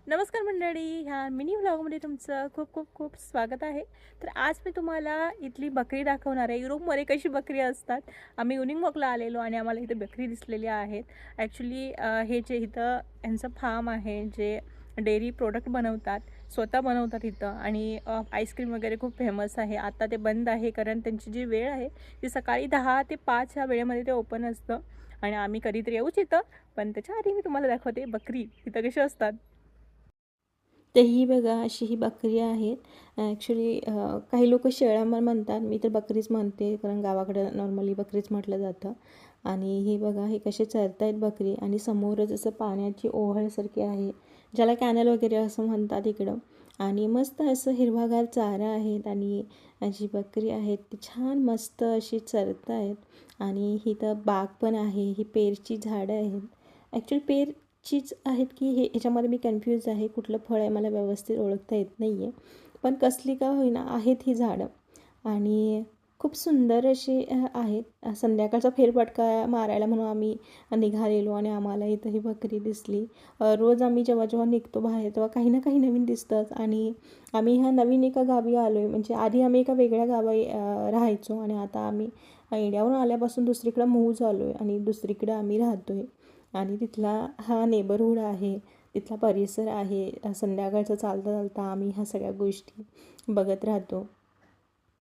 नमस्कार मंडळी, ह्या मिनी व्लॉगमध्ये तुमचं खूप खूप खूप स्वागत आहे. तर आज मी तुम्हाला इथली बकरी दाखवणार आहे. युरोपमध्ये कशी बकरी असतात. आम्ही युनिंग वॉकला आलेलो आणि आम्हाला इथे बकरी दिसलेल्या आहेत. ॲक्च्युली हे जे इथं यांचं फार्म आहे, जे डेअरी प्रोडक्ट बनवतात, स्वतः बनवतात इथं. आणि आईस्क्रीम वगैरे खूप फेमस आहे. आता ते बंद आहे कारण त्यांची जी वेळ आहे ती सकाळी 10 ते 5 ह्या वेळेमध्ये ते ओपन असतं. आणि आम्ही कधीतरी येऊच इथं, पण त्याच्या आधी मी तुम्हाला दाखवते बकरी इथं कशी असतात. तर ही बघा अशी ही बकरी आहेत. ॲक्च्युली काही लोक शेळ्या म्हणतात, मी तर बकरीच म्हणते कारण गावाकडे नॉर्मली बकरीच म्हटलं जातं. आणि ही बघा हे कसे चरतायत बकरी आणि समोरच असं पाण्याची ओहळसारखी आहे, ज्याला कॅनल वगैरे असं म्हणतात इकडं. आणि मस्त असं हिरवागार चारा आहेत आणि जी बकरी आहेत ती छान मस्त अशी चरतायत. आणि ही तर बाग पण आहे, ही पेरची झाडं आहेत. ॲक्च्युली पेरचीच आहेत की हे ह्याच्यामध्ये मी कन्फ्यूज आहे, कुठलं फळ आहे मला व्यवस्थित ओळखता येत नाही आहे. पण कसली का होईना आहेत ही झाडं. आणि खूप सुंदर अशी आहेत. संध्याकाळचा फेरफटका मारायला म्हणून आम्ही निघालेलो आणि आम्हाला इथं ही बकरी दिसली. रोज आम्ही जेव्हा जेव्हा निघतो बाहेर तेव्हा काही ना काही नवीन दिसतंच. आणि आम्ही ह्या नवीन एका गावी आलो आहे. म्हणजे आधी आम्ही एका वेगळ्या गावी राहायचो आणि आता आम्ही इंडियावरून आल्यापासून दुसरीकडं मूव्ह झालो आहे आणि दुसरीकडं आम्ही राहतो आहे. आणि तिथला हा नेबरहूड आहे, तिथला परिसर आहे. संध्याकाळचं चालता चालता आम्ही ह्या सगळ्या गोष्टी बघत राहतो.